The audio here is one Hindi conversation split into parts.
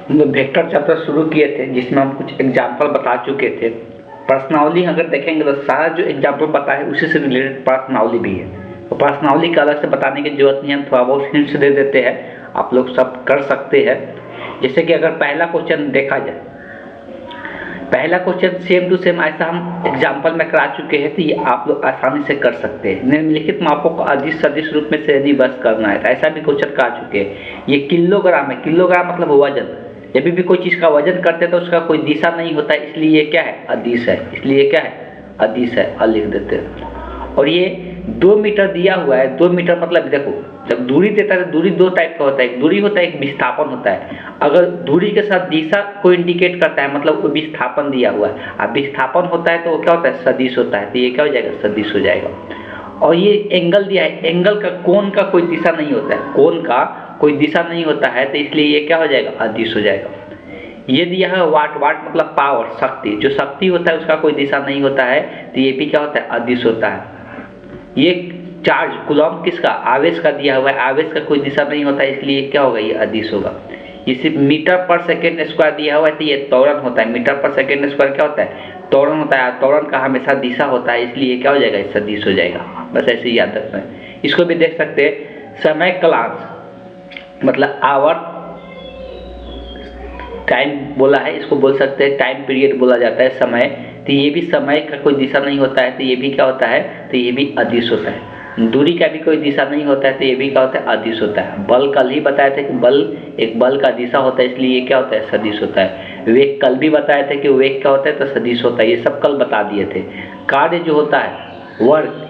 हम लोग वेक्टर चैप्टर शुरू किए थे जिसमें हम कुछ एग्जाम्पल बता चुके थे। प्रश्नावली अगर देखेंगे तो सारा जो एग्जाम्पल बताए उसी से रिलेटेड प्रश्नावली भी है, तो प्रश्नावली का अलग से बताने की जरूरत नहीं है, हम थोड़ा बहुत हिंट्स दे देते हैं, आप लोग सब कर सकते हैं। जैसे कि अगर पहला क्वेश्चन देखा जाए, पहला क्वेश्चन सेम टू सेम ऐसा हम एग्जाम्पल में करा चुके हैं, तो ये आप लोग आसानी से कर सकते हैं। निम्नलिखित मापों को अदिश सदिश रूप में श्रेणी बस करना है, तो ऐसा भी क्वेश्चन करा चुके हैं। ये किलोग्राम है, किलोग्राम मतलब वजन। जब भी कोई चीज़ का वजन करते हैं तो उसका कोई दिशा नहीं होता है, इसलिए ये क्या है, अदिश है, इसलिए क्या है, अदिश है, लिख देते हैं। और ये 2 मीटर दिया हुआ है, 2 मीटर मतलब देखो जब दूरी देता है तो दूरी दो टाइप का होता है, एक दूरी होता है, एक विस्थापन होता है। अगर दूरी के साथ दिशा को इंडिकेट करता है मतलब वो विस्थापन दिया हुआ है, अब विस्थापन होता है तो वो क्या होता है, सदिश होता है, तो ये क्या हो जाएगा, सदिश हो जाएगा। और ये एंगल दिया है, एंगल का कोण का कोई दिशा नहीं होता है, कोण का कोई दिशा नहीं होता है, तो इसलिए ये क्या हो जाएगा, अदिश हो जाएगा। ये दिया है वाट, वाट मतलब पावर, शक्ति, जो शक्ति होता है उसका कोई दिशा नहीं होता है, तो ये भी क्या होता है, अदिश होता है। ये चार्ज कूलम किसका, आवेश का दिया हुआ है, आवेश का कोई दिशा नहीं होता है, इसलिए क्या होगा, ये अदिश होगा। ये सिर्फ मीटर पर सेकेंड स्क्वायर दिया हुआ है, तो ये त्वरण होता है, मीटर पर सेकेंड स्क्वायर क्या होता है, त्वरण होता है, त्वरण का हमेशा दिशा होता है, इसलिए क्या हो जाएगा, सदिश हो जाएगा। बस ऐसे ही याद रखना है। इसको भी देख सकते हैं, समय कालांश मतलब आवर, टाइम बोला है, इसको बोल सकते हैं टाइम पीरियड बोला जाता है, समय, तो ये भी समय का कोई दिशा नहीं होता है, तो ये भी क्या होता है, तो ये भी अदिश होता है। दूरी का भी कोई दिशा नहीं होता है, तो ये भी क्या होता है, अदिश होता है। बल कल ही बताए थे कि बल, एक बल का दिशा होता है, इसलिए ये क्या होता है, सदिश होता है। वेग कल भी बताए थे कि वेग क्या होता है, तो सदिश होता है, ये सब कल बता दिए थे। कार्य जो होता है वर्क,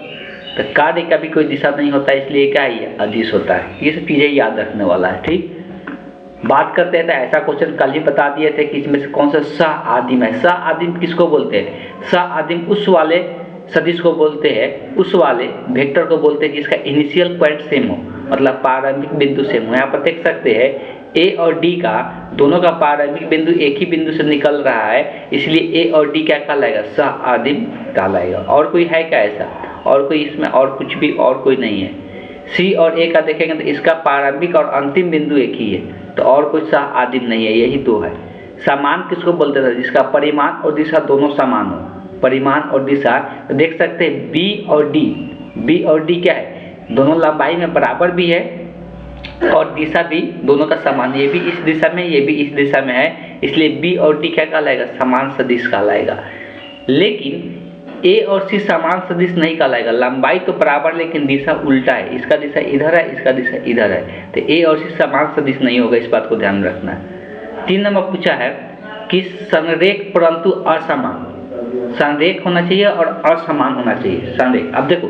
तो कार्य का भी कोई दिशा नहीं होता है, इसलिए क्या है, ये अदिश होता है। ये सब चीजें याद रखने वाला है, ठीक। बात करते हैं तो ऐसा क्वेश्चन कल ही बता दिए थे कि इसमें से कौन सा स आदिम है। स आदिम किसको बोलते हैं, स आदिम उस वाले सदिश को बोलते हैं, उस वाले वेक्टर को बोलते हैं जिसका इनिशियल पॉइंट सेम हो, मतलब प्रारंभिक बिंदु सेम हो। यहाँ पर देख सकते हैं ए और डी का, दोनों का प्रारंभिक बिंदु एक ही बिंदु से निकल रहा है, इसलिए ए और डी क्या कहलाएगा, स आदिम कहलाएगा। और कोई है क्या ऐसा, और कोई इसमें और कुछ भी और कोई नहीं है। सी और ए का देखेंगे तो इसका प्रारंभिक और अंतिम बिंदु एक ही है, तो और कोई सह आदिम नहीं है, यही दो है। समान किसको बोलते थे, जिसका परिमाण और दिशा दोनों समान हो, परिमाण और दिशा। तो देख सकते हैं बी और डी, बी और डी क्या है, दोनों लंबाई में बराबर भी है और दिशा भी दोनों का समान, ये भी इस दिशा में, ये भी इस दिशा में है, इसलिए बी और डी क्या कहलाएगा, समान सदिश कहलाएगा। लेकिन ए और सी समान सदिश नहीं कहलाएगा, लंबाई तो बराबर लेकिन दिशा उल्टा है, इसका दिशा इधर है, इसका दिशा इधर है, तो ए और सी समान सदिश नहीं होगा, इस बात को ध्यान रखना है। 3 नंबर पूछा है कि संरेख परंतु असमान, संरेख होना चाहिए और असमान होना चाहिए, संरेख। अब देखो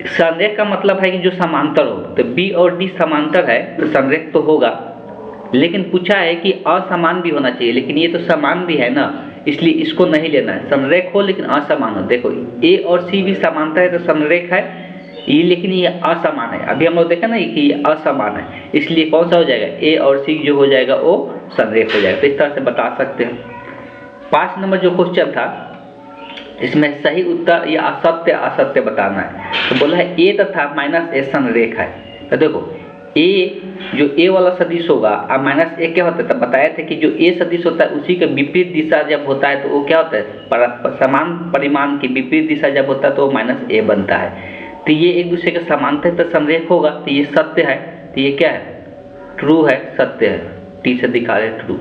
संरेख का मतलब है कि जो समांतर हो, तो बी और डी समांतर है तो संरेख तो होगा, लेकिन पूछा है कि असमान भी होना चाहिए, लेकिन ये तो समान भी है ना, इसलिए इसको नहीं लेना है। संरेख हो लेकिन असमान हो, देखो ए और सी भी समांतर है तो संरेख है ये, लेकिन ये असमान है। अभी हम लोग देखा ना कि ये असमान है, इसलिए कौन सा हो जाएगा, ए और सी जो हो जाएगा वो संरेख हो जाएगा। तो इस तरह से बता सकते हैं। 5 नंबर जो क्वेश्चन था इसमें सही उत्तर या असत्य असत्य बताना है, तो बोला है ए तथा माइनस ए संरेख है। तो देखो ए जो ए वाला सदिश होगा और माइनस ए क्या होता है, तब बताया था कि जो ए सदिश होता है उसी के विपरीत दिशा जब होता है तो वो क्या होता है, समान परिमाण की विपरीत दिशा जब होता है तो माइनस ए बनता है। तो ये एक दूसरे के समांतर तो संरेख होगा, तो ये सत्य है, तो ये क्या है, ट्रू है, सत्य है, टी से दिखा रहे ट्रू।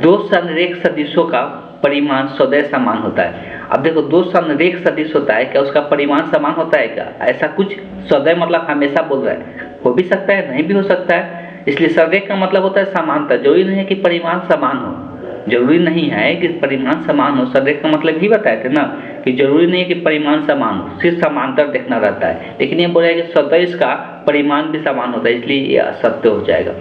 2 संरेख सदिशों का परिमाण सदैव समान होता है। अब देखो 2 संरेख सदिश होता है, क्या उसका परिमाण समान होता है क्या, ऐसा कुछ सदैव मतलब हमेशा बोल रहा है, हो भी सकता है नहीं भी हो सकता है, इसलिए संरेख का मतलब होता है समांतर। जरूरी नहीं है कि परिमाण समान हो, जरूरी नहीं है कि परिमाण समान हो, संरेख का मतलब ही बताए थे ना कि जरूरी नहीं है कि परिमाण समान हो, सिर्फ समांतर देखना रहता है। लेकिन ये बोल रहा है कि सदैव इसका परिमाण भी समान होता है, इसलिए ये असत्य हो जाएगा।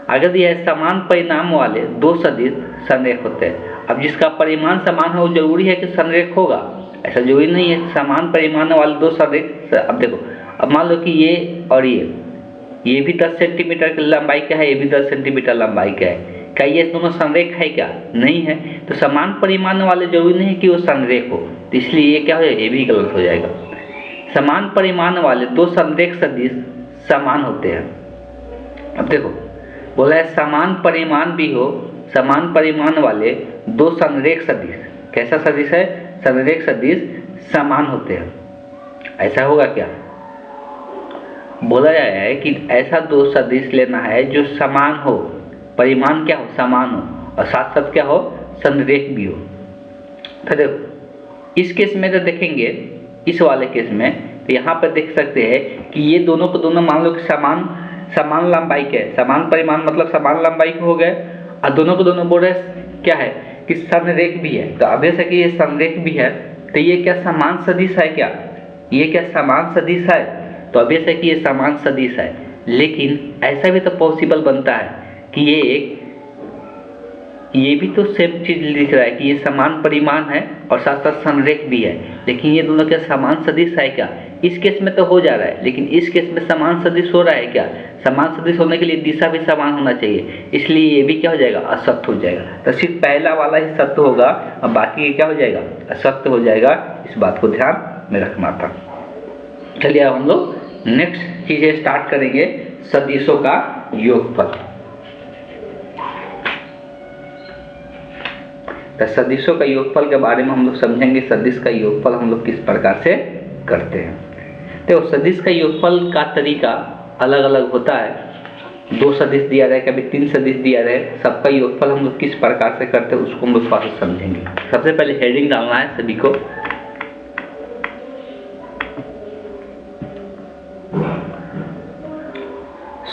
अगर यह समान परिमाण वाले 2 सदिश संरेख होते हैं, अब जिसका परिमाण समान है वो जरूरी है कि संरेख होगा, ऐसा जरूरी नहीं है। समान परिमाण वाले 2 संरेख, अब देखो अब मान लो कि ये और ये भी 10 सेंटीमीटर की लंबाई का है, ये भी 10 सेंटीमीटर लंबाई का है, क्या ये दोनों संरेख है क्या, नहीं है। तो समान परिमाण वाले जरूरी नहीं है कि वो संरेख हो, तो इसलिए ये क्या हो जाएगा, ये भी गलत हो जाएगा। समान परिमाण वाले 2 संरेख सदिश समान होते हैं। अब देखो बोला है समान परिमाण भी हो, समान परिमाण वाले दो संरेख सदिश, कैसा सदिश है, संरेख सदिश समान होते हैं। ऐसा होगा क्या, बोला गया है कि ऐसा दो सदिश लेना है जो समान हो, परिमाण क्या हो, समान हो, और साथ साथ क्या हो, संरेख भी हो। तो देखो इस केस में तो देखेंगे, इस वाले केस में तो यहाँ पर देख सकते हैं कि ये दोनों को दोनों मान लो कि समान लंबाई के, समान परिमाण मतलब समान लंबाई के हो गए, और दोनों को दोनों बोल रहे क्या है कि संरेख भी है। तो अभी से कि ये संरेख भी है तो ये क्या समान सदिश है, क्या ये क्या समान सदिश है, तो अभी से कि ये समान सदिश है। लेकिन ऐसा भी तो पॉसिबल बनता है कि ये भी तो सेम चीज लिख रहा है कि ये समान परिमाण है और साथ साथ संरेख भी है, लेकिन ये दोनों क्या समान सदिश है क्या, इस केस में तो हो जा रहा है, लेकिन इस केस में समान सदिश हो रहा है क्या, समान सदिश होने के लिए दिशा भी समान होना चाहिए, इसलिए ये भी क्या हो जाएगा, असत्य हो जाएगा। तो सिर्फ पहला वाला ही सत्य होगा और बाकी क्या हो जाएगा, असत्य हो जाएगा। इस बात को ध्यान में रखना था। चलिए अब हम लोग नेक्स्ट चीजें स्टार्ट करेंगे, सदिशों का योगफल। तो सदिशों का योगफल के बारे में हम लोग समझेंगे, सदिश का योगफल हम लोग किस प्रकार से करते हैं। तो सदिश का योगफल का तरीका अलग अलग होता है। दो सदिश दिया रहे, कभी तीन सदिश दिया रहे, सबका योगफल हम लोग किस प्रकार से करते हैं उसको हम लोग थोड़ा सा समझेंगे। सबसे पहले हेडिंग डालना है सभी को,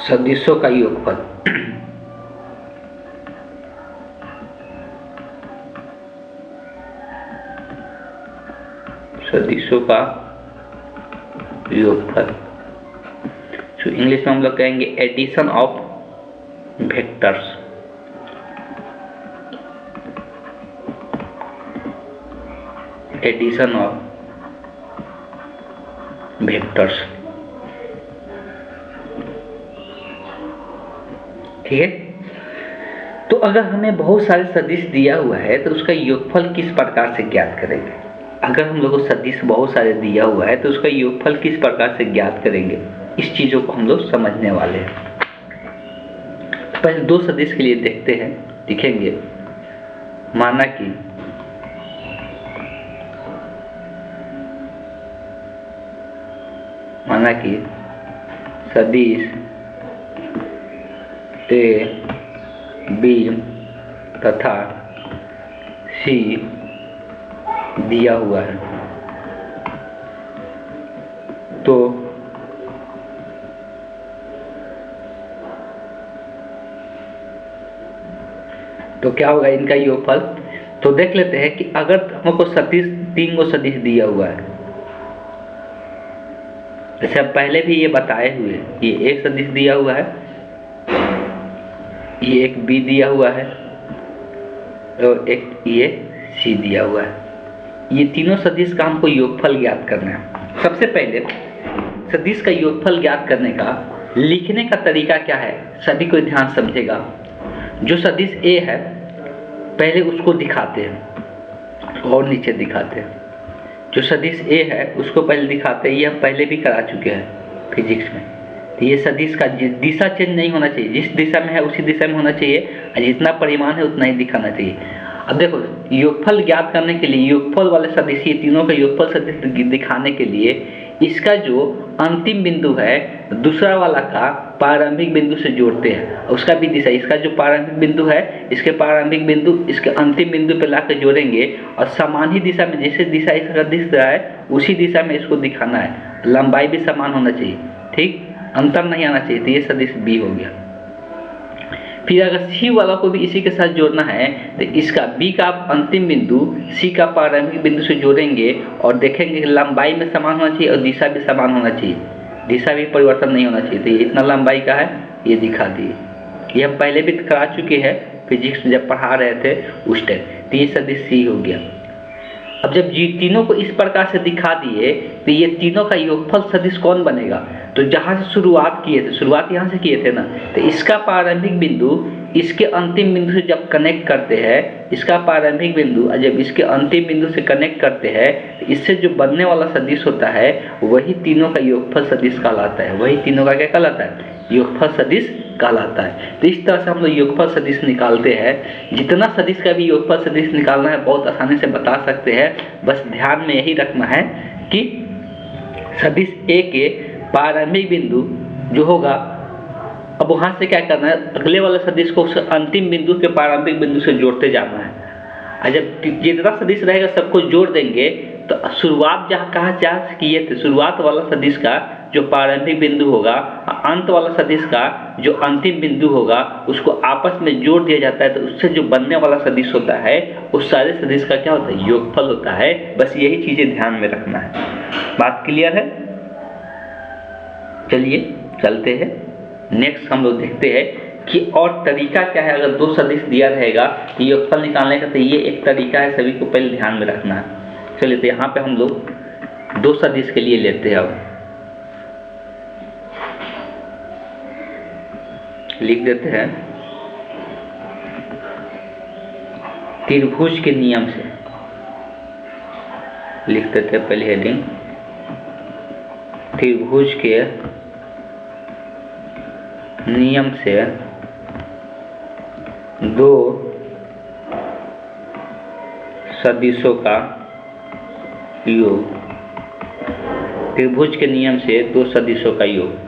सदिशों का योगफल। सदिशों का योगफल, तो इंग्लिश में हम लोग कहेंगे addition of vectors. Addition of vectors, ठीक है। तो अगर हमें बहुत सारे सदिश दिया हुआ है तो उसका योगफल किस प्रकार से ज्ञात करेंगे। अगर हम लोग को सदिश बहुत सारे दिया हुआ है तो उसका योगफल किस प्रकार से ज्ञात करेंगे, इस चीजों को हम लोग समझने वाले हैं। पहले दो सदिश के लिए देखते हैं, लिखेंगे माना कि सदिश ए बी तथा सी दिया हुआ है, तो क्या होगा इनका योगफल। तो देख लेते हैं कि अगर हमको सदिश तीन को सदिश दिया हुआ है, जैसे पहले भी ये बताए हुए, ये एक सदिश दिया हुआ है, ये एक बी दिया हुआ है और एक ये सी दिया हुआ है। ये तीनों सदिश का हमको योगफल ज्ञात करना है। सबसे पहले सदिश का योगफल ज्ञात करने का लिखने का तरीका क्या है, सभी को ध्यान समझेगा। जो सदिश ए है पहले उसको दिखाते हैं और नीचे दिखाते हैं। जो सदिश ए है उसको पहले दिखाते हैं, ये हम पहले भी करा चुके हैं फिजिक्स में। तो ये सदिश का दिशा चेंज नहीं होना चाहिए, जिस दिशा में है उसी दिशा में होना चाहिए और जितना परिमाण है उतना ही दिखाना चाहिए। अब देखो योगफल ज्ञात करने के लिए योगफल वाले सदिश, ये तीनों का योगफल सदिश दिखाने के लिए इसका जो अंतिम बिंदु है दूसरा वाला का प्रारंभिक बिंदु से जोड़ते हैं, उसका भी दिशा, इसका जो प्रारंभिक बिंदु है इसके प्रारंभिक बिंदु इसके अंतिम बिंदु पर लाकर जोड़ेंगे और समान ही दिशा में, जैसे दिशा इसका दिख रहा है उसी दिशा में इसको दिखाना है। लंबाई भी समान होना चाहिए, ठीक, अंतर नहीं आना चाहिए। तो ये सदिश बी हो गया। फिर अगर सी वाला को भी इसी के साथ जोड़ना है तो इसका बी का अंतिम बिंदु सी का प्रारंभिक बिंदु से जोड़ेंगे और देखेंगे कि लंबाई में समान होना चाहिए और दिशा भी समान होना चाहिए, दिशा भी परिवर्तन नहीं होना चाहिए। तो ये इतना लंबाई का है, ये दिखा दिए। ये हम पहले भी करा चुके हैं फिजिक्स जब पढ़ा रहे थे उस टाइम। तो ये सदिश सी हो गया। अब जब जी तीनों को इस प्रकार से दिखा दिए तो ये तीनों का योगफल सदिश कौन बनेगा। तो जहाँ से शुरुआत किए थे, शुरुआत यहाँ से किए थे ना, तो इसका प्रारंभिक बिंदु इसके अंतिम बिंदु से जब कनेक्ट करते हैं, इसका प्रारंभिक बिंदु जब इसके अंतिम बिंदु से कनेक्ट करते हैं तो इससे जो बनने वाला सदिश होता है वही तीनों का योगफल सदिश कहलाता है। वही तीनों का क्या कहलाता है, योगफल सदिश कहलाता है। तो इस तरह से हम लोग योगफल सदिश निकालते हैं। जितना सदिश का भी योगफल सदिश निकालना है बहुत आसानी से बता सकते हैं। बस ध्यान में यही रखना है कि सदिश ए के प्रारंभिक बिंदु जो होगा, अब वहाँ से क्या करना है, अगले वाले सदिश को उस अंतिम बिंदु के प्रारंभिक बिंदु से जोड़ते जाना है। और जब जितना सदिश रहेगा सबको जोड़ देंगे तो शुरुआत जहाँ कहाँ किए थे, शुरुआत वाला सदिश का जो प्रारंभिक बिंदु होगा, अंत वाला सदिश का जो अंतिम बिंदु होगा, उसको आपस में जोड़ दिया जाता है। तो उससे जो बनने वाला सदिश होता है उस सारे सदिश का क्या होता है, योगफल होता है। बस यही चीजें ध्यान में रखना है। बात क्लियर है? चलिए चलते हैं नेक्स्ट। हम लोग देखते हैं कि और तरीका क्या है। अगर दो सदिश दिया रहेगा योगफल निकालने का तो ये एक तरीका है, सभी को पहले ध्यान में रखना है। चलिए तो यहाँ पे हम लोग दो सदिश के लिए लेते हैं। अब लिख देते हैं त्रिभुज के नियम से, लिख देते हैं पहले हेडिंग त्रिभुज के नियम से दो सदिशों का योग। त्रिभुज के नियम से दो सदिशों का योग।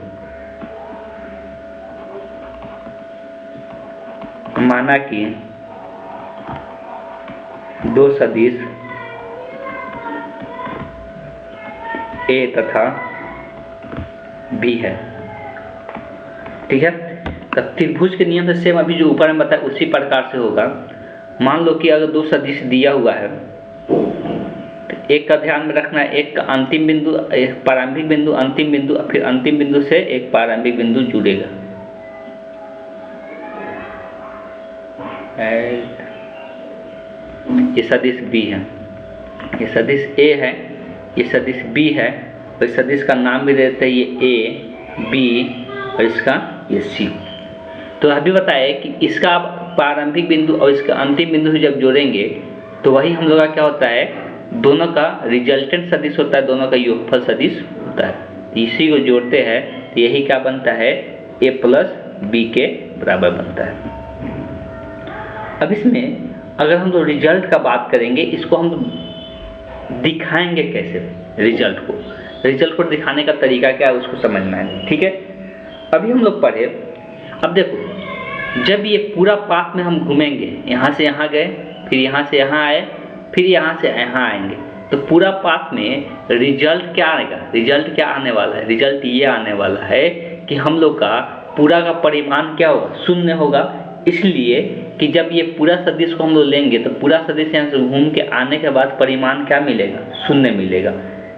माना कि दो सदिश ए तथा बी है, ठीक है। तो त्रिभुज के नियम से सेम अभी जो ऊपर में बताया उसी प्रकार से होगा। मान लो कि अगर दो सदिश दिया हुआ है तो एक का ध्यान में रखना है, एक का अंतिम बिंदु, एक प्रारंभिक बिंदु, अंतिम बिंदु, फिर अंतिम बिंदु से एक प्रारंभिक बिंदु जुड़ेगा। ये सदिश बी है, ये सदिश ए है, ये सदिश बी है। तो इस सदिश का नाम भी देते हैं ये ए बी और इसका ये सी। तो अभी बताए कि इसका आप प्रारंभिक बिंदु और इसका अंतिम बिंदु से जब जोड़ेंगे तो वही हम लोग का क्या होता है, दोनों का रिजल्टेंट सदिश होता है, दोनों का योगफल सदिश होता है। इसी को जोड़ते हैं तो यही क्या बनता है, ए प्लस बी के बराबर बनता है। अब इसमें अगर हम लोग रिजल्ट का बात करेंगे, इसको हम दिखाएंगे कैसे, रिजल्ट को दिखाने का तरीका क्या है उसको समझना है, ठीक है। अभी हम लोग पढ़े, अब देखो जब ये पूरा पाथ में हम घूमेंगे, यहाँ से यहाँ गए, फिर यहाँ से यहाँ आए, फिर यहाँ से यहाँ आएंगे, तो पूरा पाथ में रिजल्ट क्या आएगा, रिजल्ट क्या आने वाला है, रिजल्ट ये आने वाला है कि हम लोग का पूरा का परिमाण क्या होगा, शून्य होगा। इसलिए कि जब ये पूरा सदिश को हम लोग लेंगे तो पूरा सदिश यहाँ से घूम के आने के बाद परिमाण क्या मिलेगा, शून्य मिलेगा,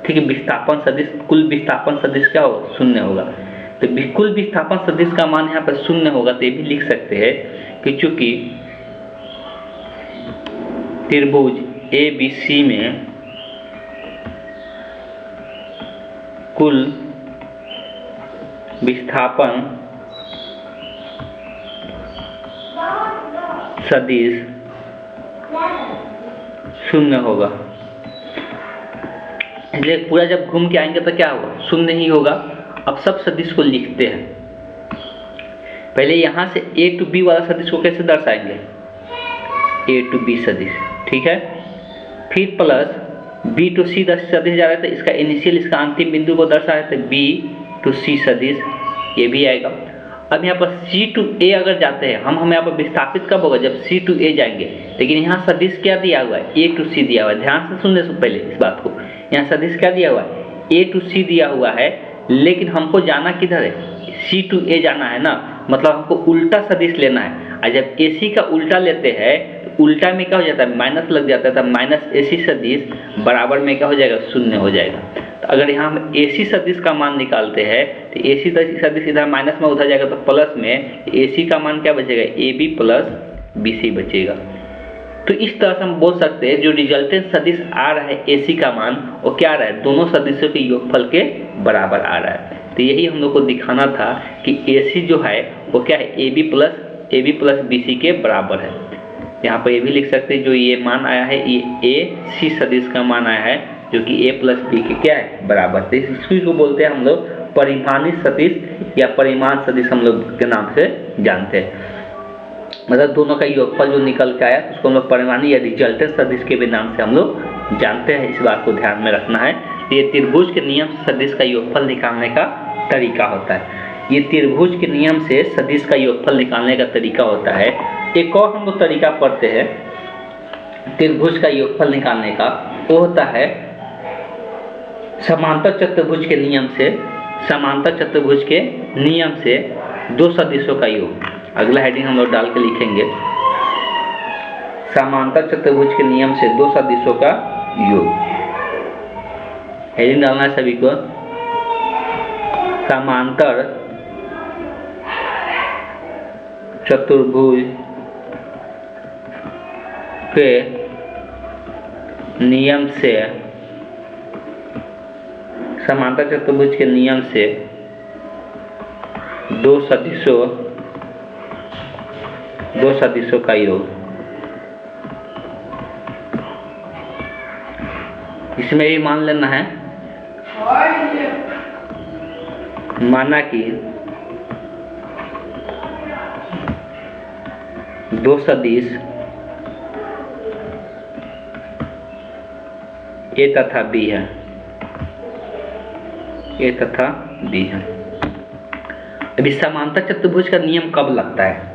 ठीक है। विस्थापन सदिश, कुल विस्थापन सदिश क्या होगा, शून्य होगा। तो कुल विस्थापन सदिश का मान यहाँ पर शून्य होगा। तो ये भी लिख सकते हैं कि चूंकि त्रिभुज ए बी सी में कुल विस्थापन सदिश शून्य होगा, इसलिए पूरा जब घूम के आएंगे तो क्या होगा, शून्य ही होगा। अब सब सदिश को लिखते हैं। पहले यहाँ से ए टू बी वाला सदिश को कैसे दर्शाएंगे, ए टू बी सदिश, ठीक है। फिर प्लस बी टू सी सदिश जा रहे थे, इसका इनिशियल, इसका अंतिम बिंदु को दर्शा रहे थे, बी टू सी सदिश, ये भी आएगा। अब यहाँ पर सी टू ए अगर जाते हैं हम यहाँ पर विस्थापित कब होगा, जब सी टू ए जाएंगे। लेकिन यहाँ सदिश क्या दिया हुआ है, ए टू सी दिया हुआ है। ध्यान से सुनने से पहले इस बात को, यहाँ सदिश क्या दिया हुआ है, ए टू सी दिया हुआ है। लेकिन हमको जाना किधर है, सी टू ए जाना है ना, मतलब हमको उल्टा सदिश लेना है। और जब ए सी का उल्टा लेते हैं तो उल्टा में क्या हो जाता है, माइनस लग जाता है। तो माइनस ए सी सदिश बराबर में क्या हो जाएगा, शून्य हो जाएगा। तो अगर यहाँ हम ए सी सदिश का मान निकालते हैं तो ए सी सदिश इधर माइनस में उधर जाएगा, तो प्लस में ए सी का मान क्या बचेगा, A B plus B C बचेगा। तो इस तरह से हम बोल सकते हैं जो रिजल्टेंट सदिश आ रहा है ए सी का मान, वो क्या आ रहा है, दोनों सदिशों के योगफल के बराबर आ रहा है। तो यही हम लोग को दिखाना था कि ए सी जो है वो क्या है, A B plus B C के बराबर है। यहाँ पर ये भी लिख सकते हैं जो ये मान आया है, ये ए सी सदिश का मान आया है जो कि ए प्लस बी के क्या है, बराबर। तो इसी को बोलते हैं हम लोग परिमाणी सदिश या परिमाण सदिश हम लोग के नाम से जानते हैं। मतलब दोनों का योगफल जो निकल के आया उसको हम लोग परिमाणी या रिजल्टेंट सदिश के भी नाम से हम लोग जानते हैं। इस बात को ध्यान में रखना है। ये त्रिभुज के नियम से सदिश का योगफल निकालने का तरीका होता है। ये त्रिभुज के नियम से सदिश का योगफल निकालने का तरीका होता है। एक और हम लोग तरीका पढ़ते हैं त्रिभुज का योगफल निकालने का, वो होता है समांतर चतुर्भुज के नियम से। समांतर चतुर्भुज के नियम से दो सदिशों का योग। अगला हेडिंग हम लोग डाल के लिखेंगे, समांतर चतुर्भुज के नियम से दो सदिशों का योग। हेडिंग डालना है सभी को, समांतर चतुर्भुज के नियम से, समांतर चतुर्भुज के नियम से दो सदिशों का योग। इसमें भी मान लेना है, माना कि दो सदिश ए तथा बी है, ए तथा बी है। अभी समांतर चतुर्भुज का नियम कब लगता है?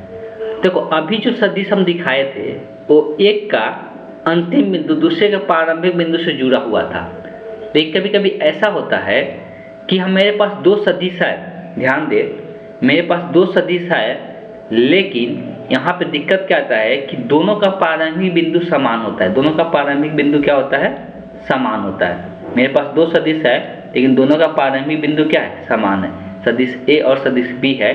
देखो, अभी जो सदिश हम दिखाए थे वो एक का अंतिम बिंदु दूसरे के प्रारंभिक बिंदु से जुड़ा हुआ था। लेकिन कभी कभी ऐसा होता है कि मेरे पास दो सदिश है, ध्यान दे, मेरे पास दो सदिश है, लेकिन यहाँ पे दिक्कत क्या आता है कि दोनों का प्रारंभिक बिंदु समान होता है। दोनों का प्रारंभिक बिंदु क्या होता है? समान होता है। मेरे पास दो सदिश है लेकिन दोनों का प्रारंभिक बिंदु क्या है? समान है। सदिश ए और सदिश बी है।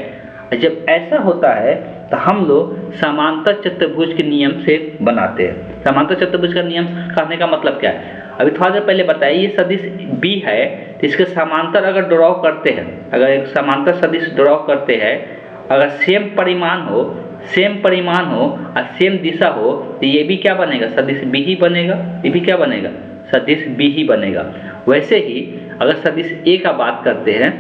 जब ऐसा होता है तो हम लोग समांतर चतुर्भुज के नियम से बनाते हैं। समांतर चतुर्भुज का नियम कहने का मतलब क्या है? अभी थोड़ा देर पहले बताया, ये सदिश बी है तो इसके समांतर अगर ड्रॉ करते हैं, अगर एक समांतर सदिश ड्रॉ करते हैं, अगर सेम परिमाण हो और सेम दिशा हो तो ये भी क्या बनेगा? सदिश बी ही बनेगा। ये भी क्या बनेगा? सदिश बी ही बनेगा। वैसे ही अगर सदिश ए का बात करते हैं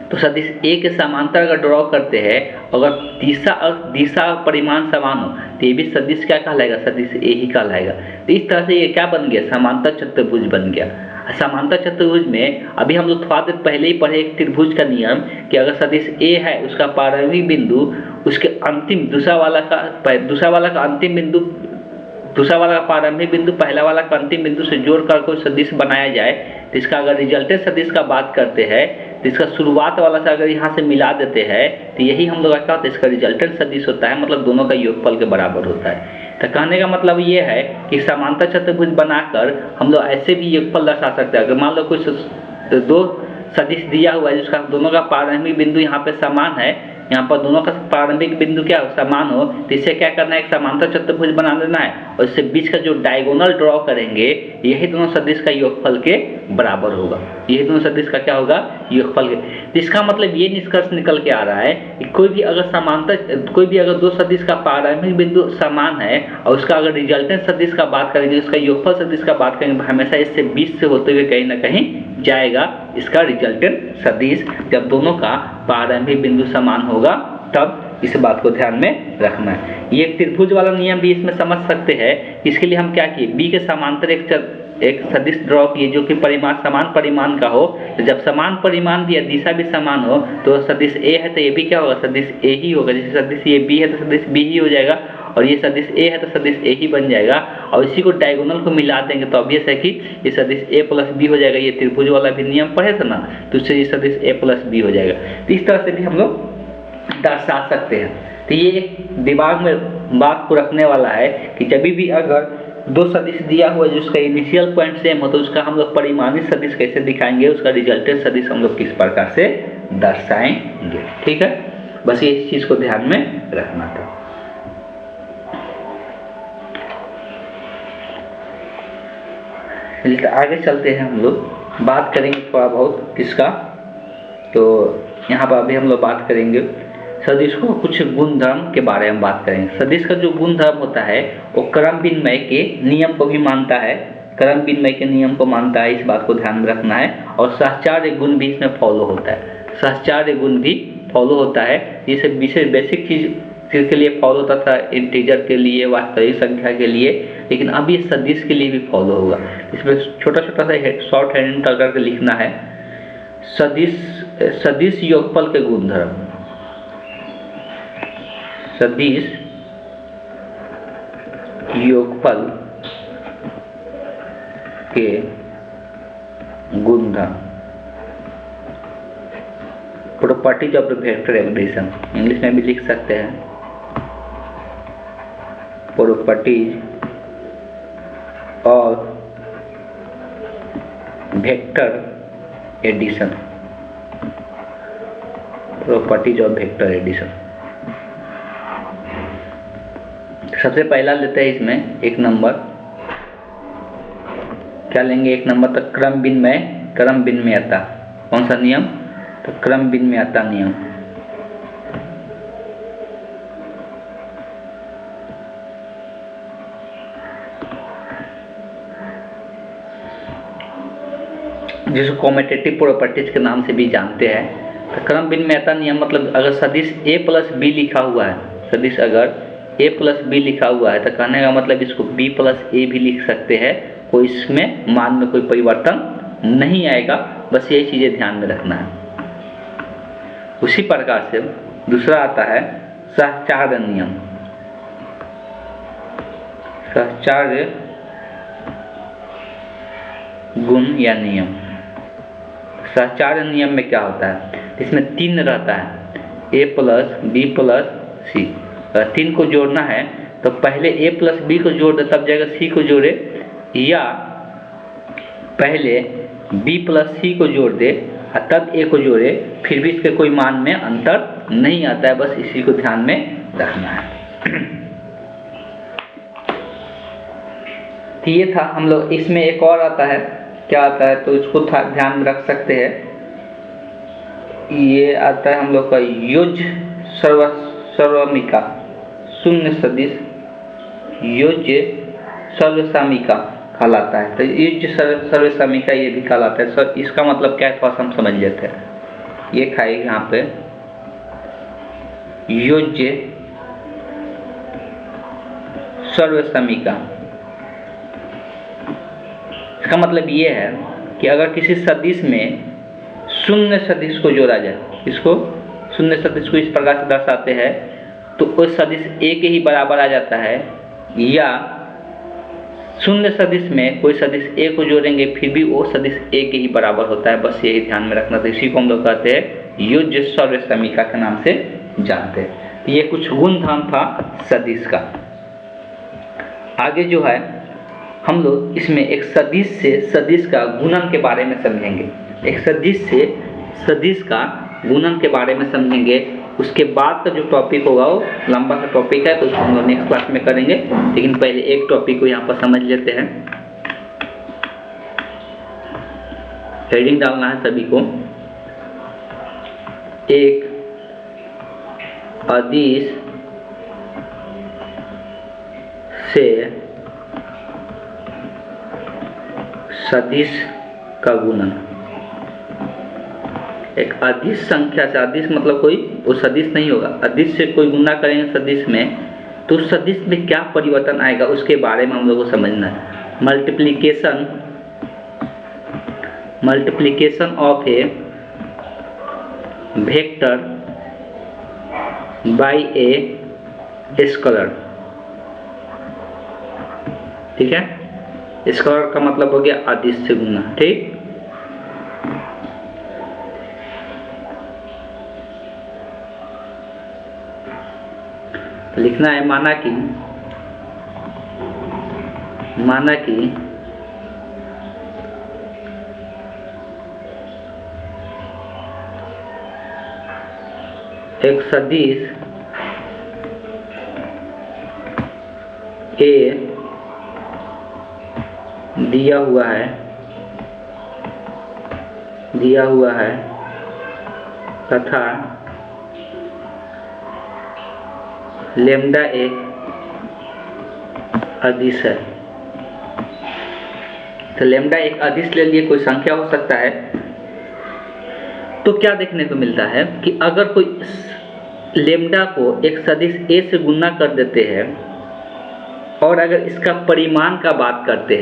तो सदिश ए के समांतर अगर ड्रॉ करते हैं, अगर दिशा और परिमाण समान हो तो ये भी सदिश क्या कहलाएगा? सदिश ए ही कहलाएगा। तो इस तरह से ये क्या बन गया? समांतर चतुर्भुज बन गया। समांतर चतुर्भुज में अभी हम लोग थोड़ा देर पहले ही पढ़े एक त्रिभुज का नियम कि अगर सदिश ए है, उसका प्रारंभिक बिंदु उसके अंतिम दूसरा वाला का अंतिम बिंदु, दूसरा वाला का प्रारंभिक बिंदु पहला वाला का अंतिम बिंदु से जोड़कर कोई सदिश बनाया जाए तो इसका अगर रिजल्टेंट सदिश का बात करते हैं तो इसका शुरुआत वाला से अगर यहाँ से मिला देते हैं तो यही हम लोग का इसका रिजल्टेंट सदिश होता है। मतलब दोनों का योगफल के बराबर होता है। तो कहने का मतलब ये है कि समांतर चतुर्भुज बनाकर हम लोग ऐसे भी योगफल दर्शा सकते हैं। अगर मान लो कुछ दो सदिश दिया हुआ है जिसका दोनों का प्रारंभिक बिंदु यहाँ पे समान है, यहाँ पर दोनों का प्रारंभिक बिंदु क्या समान हो तो इसे क्या करना है? एक समांतर चतुर्भुज बना देना है और इससे बीच का जो डायगोनल ड्रॉ करेंगे यही दोनों सदिश का योगफल के बराबर होगा। यही दोनों सदिश का क्या होगा? योगफल के। तो इसका मतलब ये निष्कर्ष निकल के आ रहा है कि कोई भी अगर दो सदिश का प्रारंभिक बिंदु समान है और उसका अगर रिजल्टेंट सदिश का बात करेंगे, उसका योगफल सदिश का बात करेंगे, हमेशा इससे बीच से होते हुए कहीं ना कहीं जाएगा इसका रिजल्टेंट सदिश। जब दोनों का प्रारंभिक बिंदु समान होगा तब इस बात को ध्यान में रखना है। ये त्रिभुज वाला नियम भी इसमें समझ सकते हैं। इसके लिए हम क्या किए? बी के समांतर एक सदिश ड्रॉ किए जो कि समान परिमाण का हो। तो जब समान परिमाण भी दिशा भी समान हो तो सदिश ए है तो ये भी क्या होगा? सदिश ए ही होगा। जैसे सदिश ये बी है तो सदिश बी ही हो जाएगा और ये सदिश ए है तो सदिश ए ही बन जाएगा। और इसी को डायगोनल को मिला देंगे तो ऑब्वियस है कि ये सदिश ए प्लस बी हो जाएगा। ये त्रिभुज वाला भी नियम पढ़े थे ना, तो इससे ये सदिश ए प्लस बी हो जाएगा। तो इस तरह से भी हम लोग दर्शा सकते हैं। तो ये एक दिमाग में बात को रखने वाला है कि जब भी अगर दो सदिश दिया हुआ है जिसका इनिशियल पॉइंट सेम हो तो उसका हम लोग परिमाणी सदिश कैसे दिखाएंगे, उसका रिजल्टेंट सदिश हम लोग किस प्रकार से दर्शाएंगे। ठीक है, बस ये इस चीज को ध्यान में रखना था। आगे चलते हैं, हम लोग बात करेंगे थोड़ा बहुत किसका। तो यहाँ पर अभी हम लोग बात करेंगे सदिश को कुछ गुणधर्म के बारे में बात करेंगे। सदिश का जो गुणधर्म होता है वो क्रम विनिमय के नियम को भी मानता है। क्रम विनिमय के नियम को मानता है, इस बात को ध्यान में रखना है। और सहचार्य गुण भी इसमें फॉलो होता है, सहचार्य गुण भी फॉलो होता है। ये सब विशेष बेसिक चीज के लिए फॉलो होता था, इंटीजर के लिए, वास्तविक संख्या के लिए, लेकिन अब ये सदिश के लिए भी फॉलो होगा। इसमें छोटा छोटा सा शॉर्ट हैंड करके लिखना है, सदिश योगफल के गुणधर्म, सदिश योगफल के गुणधर्म, properties of the vector addition, English में भी लिख सकते हैं, प्रॉपर्टीज और vector addition, properties of vector addition. सबसे पहला लेते हैं इसमें एक नंबर, क्या लेंगे, एक नंबर तक क्रम विनिमयता। कौन सा नियम, तो क्रम विनिमयता नियम। जिसको कॉमेटेटिव प्रॉपर्टीज के नाम से भी जानते हैं। तो क्रम विनिमयता नियम मतलब अगर सदिश a प्लस बी लिखा हुआ है, सदिश अगर a प्लस बी लिखा हुआ है, तो कहने का मतलब इसको b प्लस ए भी लिख सकते हैं, कोई इसमें मान में कोई परिवर्तन नहीं आएगा, बस यही चीजें ध्यान में रखना है। उसी प्रकार से दूसरा आता है सहचार्य नियम, सहचार्य गुण या नियम। सहचार्य नियम में क्या होता है, इसमें 3 रहता है, a प्लस बी प्लस सी। अगर 3 को जोड़ना है तो पहले a प्लस बी को जोड़ दे तब जाएगा c को जोड़े, या पहले b प्लस सी को जोड़ दे और तब a को जोड़े, फिर भी इसके कोई मान में अंतर नहीं आता है, बस इसी को ध्यान में रखना है। तो ये था हम लोग, इसमें एक और आता है, क्या आता है, तो इसको ध्यान में रख सकते हैं। ये आता है हम लोग का योज्य सर्वसामिका, शून्य सदिश योज्य सर्वसामिका कहलाता है। तो योज्य सर्वसामिका ये भी कहलाता है। सर इसका मतलब क्या है, थोड़ा हम समझ लेते हैं। ये खाएगा यहाँ पे योज्य सर्वसामिका, इसका मतलब ये है कि अगर किसी सदिश में शून्य सदिश को जोड़ा जाए, इसको शून्य सदिश को इस प्रकार से दर्शाते हैं, तो उस सदिश a के ही बराबर आ जाता है, या शून्य सदिश में कोई सदिश a को जोड़ेंगे फिर भी वो सदिश a के ही बराबर होता है, बस यही ध्यान में रखना। तो इसी को हम लोग कहते हैं योज्य सर्वसामिका के नाम से जानते हैं। ये कुछ गुण धर्म था सदिश का। आगे जो है हम लोग इसमें एक सदिश से सदिश का गुणन के बारे में समझेंगे, एक सदिश से सदिश का गुणन के बारे में समझेंगे। उसके बाद का जो टॉपिक होगा वो लंबा सा टॉपिक है, तो उसको हम लोग नेक्स्ट क्लास में करेंगे, लेकिन पहले एक टॉपिक को यहाँ पर समझ लेते हैं। हेडिंग डालना है सभी को, एक अदिश से सदिश का गुणन। एक अदिश संख्या से, अदिश मतलब कोई वो सदिश नहीं होगा, अदिश से कोई गुणा करेंगे सदिश में, तो सदिश में क्या परिवर्तन आएगा उसके बारे में हम लोगों को समझना है। Multiplication of A vector by a scalar, ठीक है। स्केलर का मतलब हो गया अदिश से गुणा, ठीक। लिखना है माना कि एक सदिश ए दिया हुआ है तथा लेम्डा एक अदिश है। तो लेमडा एक अदिश ले लिए, कोई संख्या हो सकता है। तो क्या देखने को मिलता है कि अगर कोई लेमडा को एक सदिश a से गुना कर देते हैं और अगर इसका परिमाण का बात करते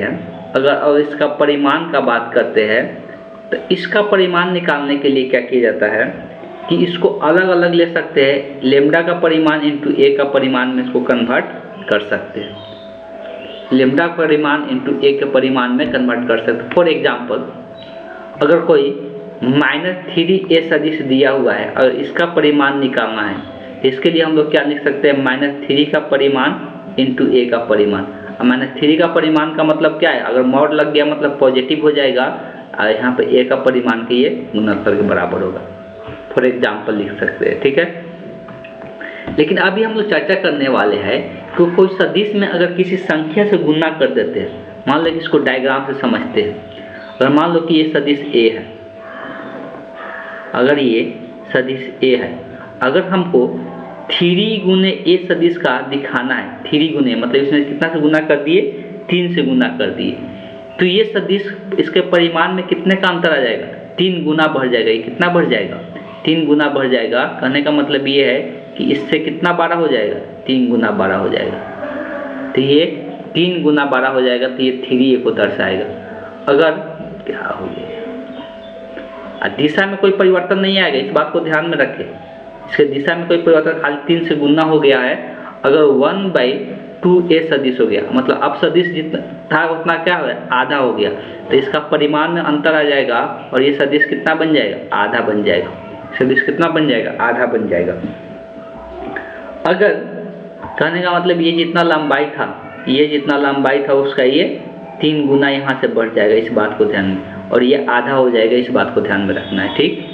हैं, तो इसका परिमाण निकालने के लिए क्या किया जाता है कि इसको अलग अलग ले सकते हैं, लेमडा का परिमाण इंटू a का परिमाण में इसको कन्वर्ट कर सकते हैं, लेमडा परिमाण इंटू a के परिमाण में कन्वर्ट कर सकते हैं। फॉर एग्जाम्पल, अगर कोई -3a सदिश दिया हुआ है और इसका परिमाण निकालना है, इसके लिए हम लोग क्या लिख सकते हैं, -3 का परिमाण इंटू a का परिमाण। -3 का परिमाण का मतलब क्या है, अगर मॉड लग गया मतलब पॉजिटिव हो जाएगा और यहाँ पे a का परिमाण के ये गुणनफल के बराबर होगा। फॉर एग्जाम्पल लिख सकते हैं, ठीक है। लेकिन अभी हम लोग चर्चा करने वाले हैं कि कोई सदिश में अगर किसी संख्या से गुना कर देते हैं, मान लो कि इसको डायग्राम से समझते हैं। अगर मान लो कि ये सदिश a है, अगर ये सदिश a है, अगर हमको 3 गुने a सदिश का दिखाना है, 3 गुने मतलब इसमें कितना से गुना कर दिए, 3 से गुना कर दिए, तो ये सदिश इसके परिमाण में कितने का अंतर आ जाएगा, 3 गुना बढ़ जाएगा। ये कितना बढ़ जाएगा, 3 गुना बढ़ जाएगा। कहने का मतलब ये है कि इससे कितना बड़ा हो जाएगा, 3 गुना बड़ा हो जाएगा। तो ये 3 गुना बड़ा हो जाएगा, तो ये 3a को दर्शाएगा। अगर क्या हो गया, दिशा में कोई परिवर्तन नहीं आएगा, इस बात को ध्यान में रखें। इसके दिशा में कोई परिवर्तन, खाली 3 से गुना हो गया है। अगर 1/2a सदिश हो गया, मतलब अब सदिश जितना था उतना क्या हो गया, आधा हो गया, तो इसका परिमाण में अंतर आ जाएगा और ये सदिश कितना बन जाएगा, आधा बन जाएगा। सदिश कितना बन जाएगा, आधा बन जाएगा। अगर कहने का मतलब ये जितना लंबाई था उसका ये 3 गुना यहाँ से बढ़ जाएगा, इस बात को ध्यान में, और ये आधा हो जाएगा, इस बात को ध्यान में रखना है, ठीक।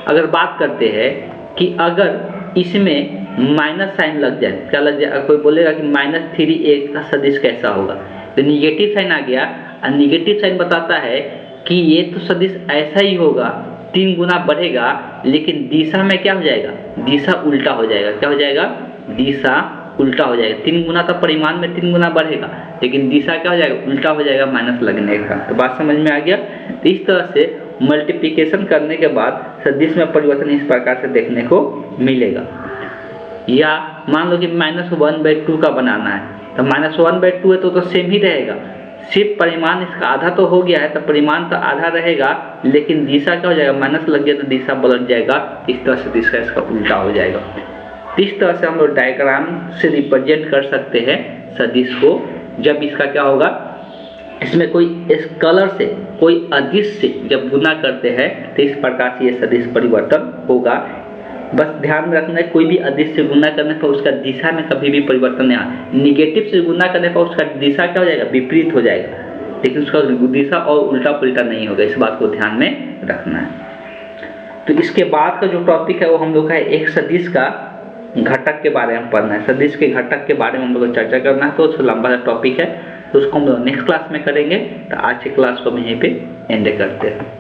अगर बात करते हैं कि अगर इसमें माइनस साइन लग जाए, क्या लग जाए, कोई बोलेगा कि -3a का सदिश कैसा होगा, तो निगेटिव साइन आ गया। और निगेटिव साइन बताता है कि ये तो सदिश ऐसा ही होगा, 3 गुना बढ़ेगा, लेकिन दिशा में क्या हो जाएगा, दिशा उल्टा हो जाएगा। क्या हो जाएगा, दिशा उल्टा हो जाएगा। 3 गुना तो परिमाण में 3 गुना बढ़ेगा, लेकिन दिशा क्या हो जाएगा, उल्टा हो जाएगा, माइनस लगने का। तो बात समझ में आ गया। तो इस तरह से मल्टीप्लिकेशन करने के बाद सदिश में परिवर्तन इस प्रकार से देखने को मिलेगा। या मान लो कि -1/2 का बनाना है, तो -1/2 है तो सेम ही रहेगा, सिर्फ परिमाण इसका आधा तो हो गया है, तो परिमाण तो आधा रहेगा, लेकिन दिशा क्या हो जाएगा, माइनस लग गया तो दिशा पलट जाएगा। इस तरह से दिशा इसका उल्टा हो जाएगा। इस तरह से हम लोग डायग्राम से रिप्रेजेंट कर सकते हैं सदिश को। जब इसका क्या होगा, इसमें कोई स्केलर से कोई अदिश से जब गुना करते हैं तो इस प्रकार से ये सदिश परिवर्तन होगा। बस ध्यान रखना है, कोई भी अदिश से गुना करने पर उसका दिशा में कभी भी परिवर्तन नहीं आए। निगेटिव से गुना करने पर उसका दिशा क्या हो जाएगा, विपरीत हो जाएगा, लेकिन उसका दिशा और उल्टा पुल्टा नहीं होगा। इस बात को ध्यान में रखना है। तो इसके बाद का जो टॉपिक है वो हम लोग का है एक सदिश का घटक के बारे में पढ़ना है। सदिश के घटक के बारे में हम लोग को चर्चा करना है, तो उसका लंबा टॉपिक है, तो उसको हम लोग नेक्स्ट क्लास में करेंगे। तो आज की क्लास को हम यहीं पे एंड करते हैं।